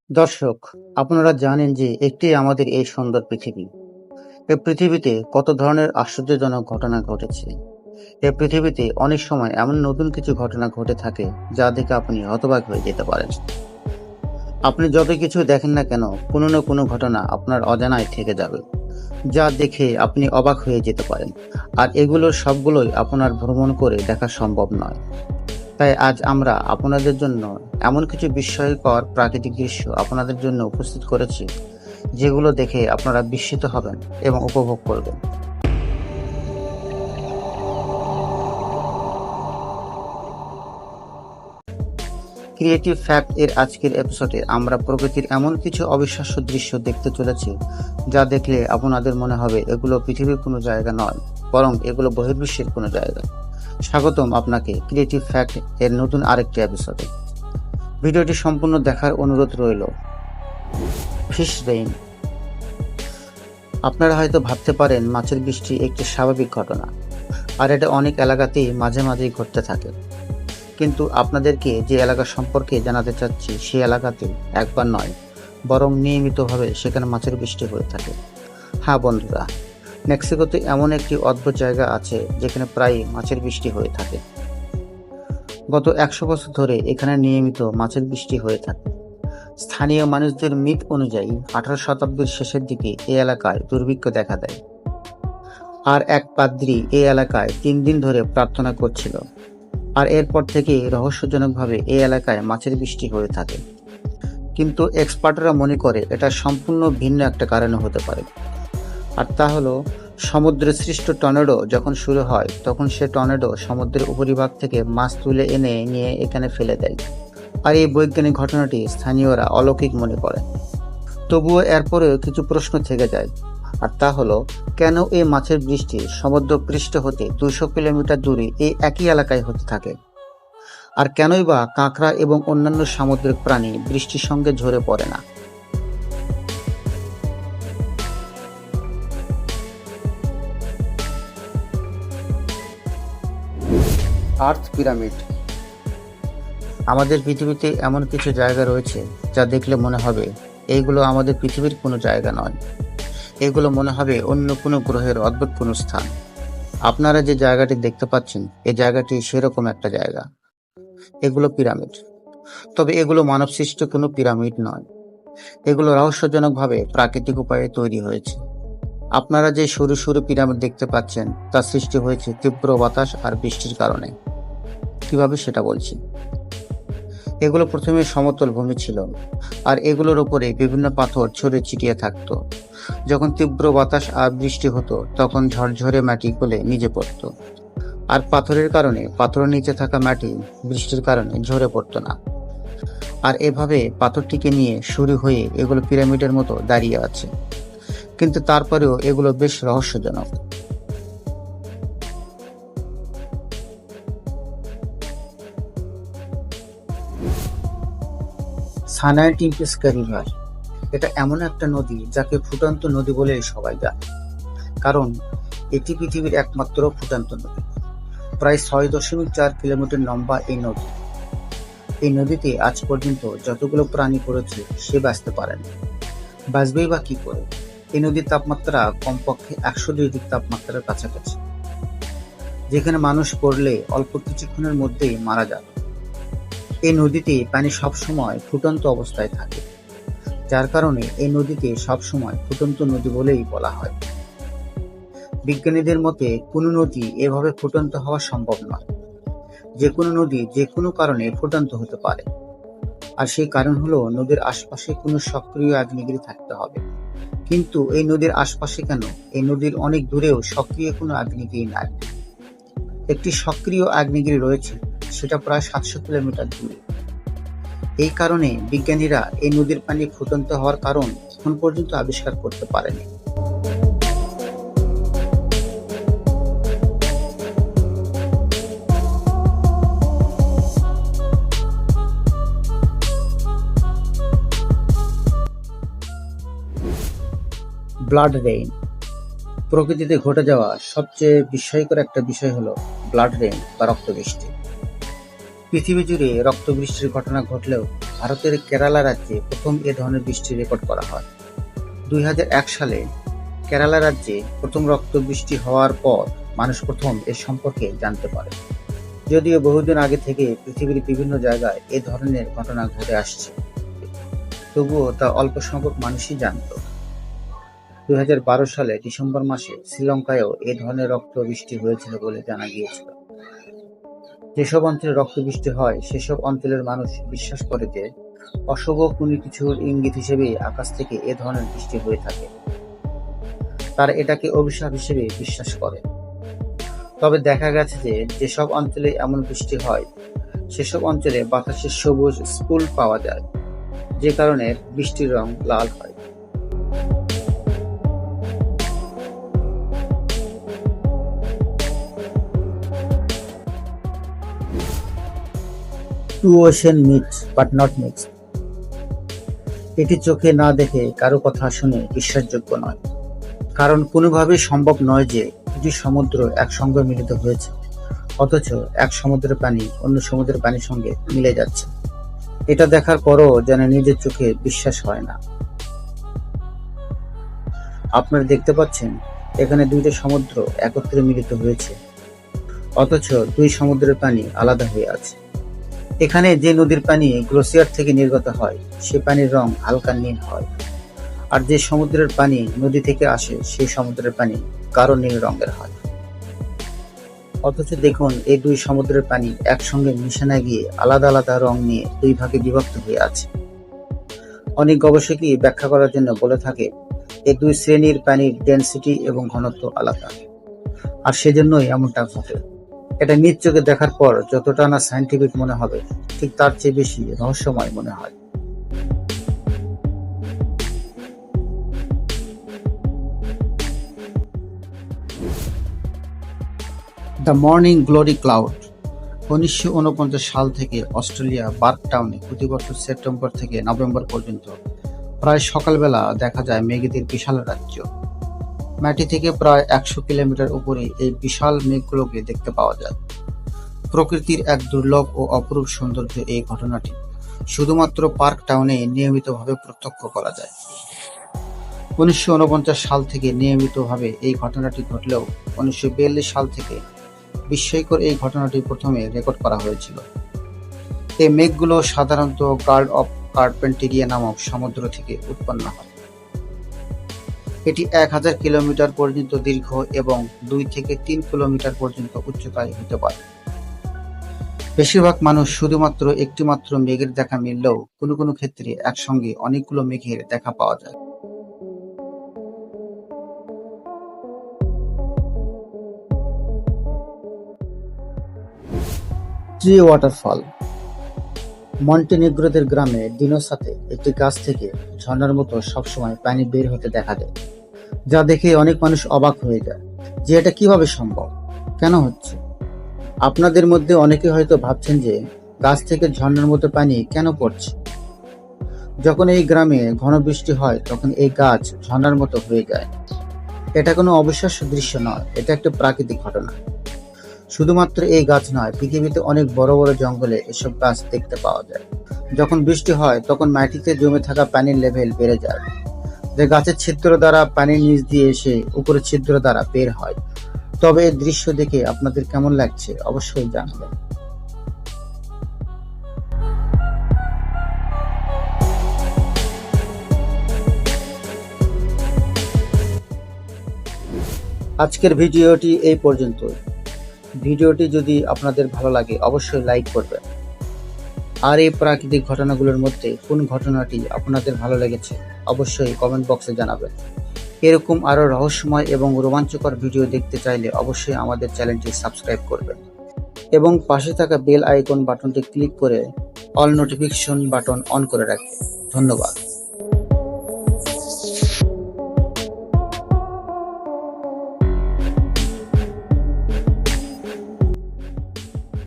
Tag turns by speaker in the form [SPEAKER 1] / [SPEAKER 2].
[SPEAKER 1] দর্শক, আপনারা জানেন যে একটি আমাদের এই সুন্দর পৃথিবী। এই পৃথিবীতে কত ধরনের আশ্চর্যজনক ঘটনা ঘটেছে। এই পৃথিবীতে অনেক সময় এমন নতুন কিছু ঘটনা ঘটে থাকে যা দেখে আপনি হতবাক হয়ে যেতে পারেন। আপনি যত কিছু দেখেন না কেন, কোনো না কোনো ঘটনা আপনার অজানায় থেকে যাবে, যা দেখে আপনি অবাক হয়ে যেতে পারেন। আর এগুলোর সবগুলোই আপনার ভ্রমণ করে দেখা সম্ভব নয়। তাই আজ আমরা আপনাদের জন্য এমন কিছু বিস্ময়কর প্রাকৃতিক দৃশ্য আপনাদের জন্য উপস্থিত করেছি, যেগুলো দেখে আপনারা বিস্মিত হবেন এবং উপভোগ করবেন। ক্রিয়েটিভ ফ্যাক্ট এর আজকের এপিসোডে আমরা প্রকৃতির এমন কিছু অবিশ্বাস্য দৃশ্য দেখতে চলেছি, যা দেখলে আপনাদের মনে হবে এগুলো পৃথিবীর কোনো জায়গা নয়, বরং এগুলো বহির্বিশ্বের কোনো জায়গা। স্বাগতম আপনাকে ক্রিয়েটিভ ফ্যাক্ট এর নতুন আরেকটি এপিসোডে। ভিডিওটি সম্পূর্ণ দেখার অনুরোধ রইল। Fish rain. আপনারা হয়তো ভাবতে পারেন মাছের বৃষ্টি একটি স্বাভাবিক ঘটনা, আর এটা অনেক এলাকাতেই মাঝে মাঝেই ঘটতে থাকে। কিন্তু আপনাদেরকে যে এলাকা সম্পর্কে জানাতে চাচ্ছি, সেই এলাকাতে একবার নয়, বরং নিয়মিতভাবে সেখানে মাছের বৃষ্টি হয়ে থাকে। হ্যাঁ বন্ধুরা, মেক্সিকোতে এমন একটি অদ্ভুত জায়গা আছে যেখানে প্রায়ই মাছের বৃষ্টি হয়ে থাকে। গত 100 বছর ধরে এখানে নিয়মিত মাছের বৃষ্টি হয়ে থাকে। স্থানীয় মানুষদের মিথ অনুযায়ী 18 শতাব্দীর শেষের দিকে এই এলাকায় দুর্ভিক্ষ দেখা দেয়, আর এক পাদ্রী এই এলাকায় 3 দিন ধরে প্রার্থনা করছিল। আর এরপর থেকে রহস্যজনকভাবে এই এলাকায় মাছের বৃষ্টি হয়ে থাকে। কিন্তু এক্সপার্টরা মনে করে এটা সম্পূর্ণ ভিন্ন একটা কারণে হতে পারে। আর তা হলো, সমুদ্রে সৃষ্ট টর্নেডো যখন শুরু হয়, তখন সে টর্নেডো সমুদ্রের উপরিভাগ থেকে মাছ তুলে এনে নিয়ে এখানে ফেলে দেয়। আর এই বৈজ্ঞানিক ঘটনাটি স্থানীয়রা অলৌকিক মনে করে। তবুও এরপরেও কিছু প্রশ্ন থেকে যায়। আর তা হলো, কেন এই মাছের বৃষ্টি সমুদ্র পৃষ্ঠ হতে 200 কিলোমিটার দূরে এই একই এলাকায় হতে থাকে? আর কেনই বা কাঁকড়া এবং অন্যান্য সামুদ্রিক প্রাণী বৃষ্টির সঙ্গে ঝরে পড়ে না? আর্থ পিরামিড। আমাদের পৃথিবীতে এমন কিছু জায়গা রয়েছে যা দেখলে মনে হবে এইগুলো আমাদের পৃথিবীর কোনো জায়গা নয়। এগুলো মনে হবে অন্য কোনো গ্রহের অদ্ভুত কোনো স্থান। আপনারা যে জায়গাটি দেখতে পাচ্ছেন, এই জায়গাটি সেরকম একটা জায়গা। এগুলো পিরামিড। তবে এগুলো মানবসৃষ্ট কোনো পিরামিড নয়। এগুলো রহস্যজনকভাবে প্রাকৃতিক উপায়ে তৈরি হয়েছে। আপনারা যে সরু সরু পিরামিড দেখতে পাচ্ছেন, তা সৃষ্টি হয়েছে তীব্র বাতাস আর বৃষ্টির কারণে। কিভাবে সেটা বলছি। এগুলো প্রথমে সমতল ভূমি ছিল, আর এগুলোর উপরে বিভিন্ন পাথর ছড়িয়ে ছিটিয়ে থাকতো। যখন তীব্র বাতাস আর বৃষ্টি হতো, তখন ঝরঝরে মাটি গলে নিচে পড়তো। আর পাথরের কারণে পাথরের নিচে থাকা মাটি বৃষ্টির কারণে ঝরে পড়তো না। আর এভাবে পাথরটিকে নিয়ে শুরু হয়ে এগুলো পিরামিডের মতো দাঁড়িয়ে আছে। কিন্তু তারপরেও এগুলো বেশ রহস্যজনক। সানাই টিম্পিস্কা রিভার। এটা এমন একটা নদী যাকে ফুটন্ত নদী বলে সবাই জানে, কারণ এটি পৃথিবীর একমাত্র ফুটন্ত নদী। প্রায় 6.4 কিলোমিটার লম্বা এই নদী। এই নদীতে আজ পর্যন্ত যতগুলো প্রাণী পড়েছে, সে বাঁচতে পারেনি। বাঁচবেই বা কি করে? এই নদীর তাপমাত্রা কমপক্ষে 100 ডিগ্রি তাপমাত্রার কাছাকাছি, যেখানে মানুষ পড়লে অল্প কিছুক্ষণের মধ্যেই মারা যাবে। এই নদীতে পানি সবসময় ফুটন্ত অবস্থায় থাকে, যার কারণে এই নদীকে সবসময় ফুটন্ত নদী বলেই বলা হয়। বিজ্ঞানীদের মতে কোনো নদী এভাবে ফুটন্ত হওয়া সম্ভব নয়। যে কোনো নদী যে কোনো কারণে ফুটন্ত হতে পারে, আর সেই কারণ হলো নদীর আশপাশে কোনো সক্রিয় আগ্নেয়গিরি থাকতে হবে। কিন্তু এই নদীর আশপাশে কেন? এই নদীর অনেক দূরেও সক্রিয় কোনো আগ্নেয়গিরি নাই। একটি সক্রিয় আগ্নেয়গিরি রয়েছে, সেটা প্রায় 700 কিলোমিটার দূরে। এই কারণে বিজ্ঞানীরা এই নদীর পানি ফুটন্ত হওয়ার কারণ এখন পর্যন্ত আবিষ্কার করতে পারেনি। Blood rain. প্রকৃতিতে ঘটে যাওয়া সবচেয়ে বিস্ময়কর একটা বিষয় হলো ব্লাড রেইন বা রক্তবৃষ্টি। পৃথিবী জুড়ে রক্তবৃষ্টির ঘটনা ঘটলেও ভারতের কেরালা রাজ্যে প্রথম এ ধরনের বৃষ্টি রেকর্ড করা হয়। 2001 সালে কেরালা রাজ্যে প্রথম রক্ত বৃষ্টি হওয়ার পর মানুষ প্রথম এর সম্পর্কে জানতে পারে। যদিও বহুদিন আগে থেকে পৃথিবীর বিভিন্ন জায়গায় এ ধরনের ঘটনা ঘটে আসছে, তবুও তা অল্প সংখ্যক মানুষই জানত। 2012 সালে ডিসেম্বর মাসে শ্রীলঙ্কায়ও এ ধরনের রক্ত বৃষ্টি হয়েছিল বলে জানা গিয়েছিল। যেসব অঞ্চলে রক্ত বৃষ্টি হয় সেসব অঞ্চলের মানুষ বিশ্বাস করে যে অশুভ কোনো কিছুর ইঙ্গিত হিসেবে আকাশ থেকে এ ধরনের বৃষ্টি হয়ে থাকে। তারা এটাকে অভিশাপ হিসেবে বিশ্বাস করে। তবে দেখা গেছে যে যেসব অঞ্চলে এমন বৃষ্টি হয় সেসব অঞ্চলে বাতাসে সবুজ স্পুল পাওয়া যায়, যে কারণে বৃষ্টির রং লাল হয়। Two ocean meet but not mixed. এটি চোখে না দেখে কারো কথা শুনে বিশ্বাসযোগ্য নয়, কারণ কোনোভাবেই সম্ভব নয় যে দুটি সমুদ্র একসঙ্গে মিলিত হয়েছে অথচ এক সমুদ্রের পানি অন্য সমুদ্রের পানির সঙ্গে মিলে যাচ্ছে। এটা দেখার পরও যেন নিজের চোখে বিশ্বাস হয় না। আপনারা দেখতে পাচ্ছেন এখানে দুইটা সমুদ্র একত্রে মিলিত হয়েছে অথচ দুই সমুদ্রের পানি আলাদা হয়ে আছে। এখানে যে নদীর পানি গ্লেসিয়ার থেকে নির্গত হয় সে পানির রং হালকা নীল হয়, আর যে সমুদ্রের পানি নদী থেকে আসে সেই সমুদ্রের পানি গাঢ় নীল রঙের হয়। অথচ দেখুন এই দুই সমুদ্রের পানি একসঙ্গে মিশে না গিয়ে আলাদা আলাদা রং নিয়ে দুই ভাগে বিভক্ত হয়ে আছে। অনেক গবেষকই ব্যাখ্যা করার জন্য বলে থাকে এই দুই শ্রেণীর পানির ডেনসিটি এবং ঘনত্ব আলাদা, আর সেজন্যই এমনটা ঘটে। এটা নিজ চোখে দেখার পর যতটা না সায়েন্টিফিক মনে হবে ঠিক তার চেয়ে বেশি রহস্যময় মনে হয়। The morning glory cloud. 1949 সাল থেকে অস্ট্রেলিয়া বার্ক টাউনে প্রতি বছর সেপ্টেম্বর থেকে নভেম্বর পর্যন্ত প্রায় সকালবেলা দেখা যায় মেঘেদের বিশাল রাজ্য। মাটি থেকে প্রায় 100 কিলোমিটার উপরে এই বিশাল মেঘগুলোকে দেখতে পাওয়া যায়। প্রকৃতির এক দুর্লভ ও অপরূপ সৌন্দর্য এই ঘটনাটি শুধুমাত্র পার্ক টাউনে নিয়মিতভাবে প্রত্যক্ষ করা যায়। 1949 সাল থেকে নিয়মিতভাবে এই ঘটনাটি ঘটলেও 1942 সাল থেকে বিস্ময়কর এই ঘটনাটি প্রথমে রেকর্ড করা হয়েছিল। এই মেঘগুলো সাধারণত গার্ড অফ কার্পেন্টেরিয়া নামক সমুদ্র থেকে উৎপন্ন হয়। এটি 1000 কিলোমিটার পর্যন্ত দীর্ঘ এবং 2 থেকে 3 কিলোমিটার পর্যন্ত উচ্চতায় হতে পারে। বেশিরভাগ মানুষ শুধুমাত্র একটি মাত্র মেঘের দেখা মিললেও কোনো কোনো ক্ষেত্রে একসঙ্গে অনেকগুলো মেঘের দেখা পাওয়া যায়। Tree waterfall. মন্টেনেগ্রোদের গ্রামে ডিনোসাতে একটি গাছ থেকে ঝর্ণার মতো সবসময় পানি বের হতে দেখা যায়, যা দেখে অনেক মানুষ অবাক হয়ে যায় যে এটা কিভাবে সম্ভব, কেন হচ্ছে। আপনাদের মধ্যে অনেকে হয়তো ভাবছেন যে গাছ থেকে ঝর্ণার মতো পানি কেন পড়ছে। যখন এই গ্রামে ঘন বৃষ্টি হয় তখন এই গাছ ঝর্ণার মতো হয়ে যায়। এটা কোনো অবিশ্বাস্য দৃশ্য নয়, এটা একটা প্রাকৃতিক ঘটনা। শুধুমাত্র এই গাছ নয়, পৃথিবীতে অনেক বড় বড় জঙ্গলে এসব গাছ দেখতে পাওয়া যায়। যখন বৃষ্টি হয় তখন মাটিতে জমে থাকা পানির লেভেল বেড়ে যায়, যে গাছের ছিদ্র দ্বারা পানির নিচ দিয়ে এসে উপরের ছিদ্র দ্বারা বের হয়। তবে এই দৃশ্য দেখে আপনাদের কেমন লাগছে অবশ্যই জানাবেন। আজকের ভিডিওটি এই পর্যন্তই। ভিডিওটি যদি আপনাদের ভালো লাগে অবশ্যই লাইক করবেন। আর এই প্রাকৃতিক ঘটনাগুলোর মধ্যে কোন ঘটনাটি আপনাদের ভালো লেগেছে অবশ্যই কমেন্ট বক্সে জানাবেন। এরকম আরো রহস্যময় এবং রোমাঞ্চকর ভিডিও দেখতে চাইলে অবশ্যই আমাদের চ্যানেলটি সাবস্ক্রাইব করবেন এবং পাশে থাকা বেল আইকন বাটনটি ক্লিক করে অল নোটিফিকেশন বাটন অন করে রাখবেন। ধন্যবাদ।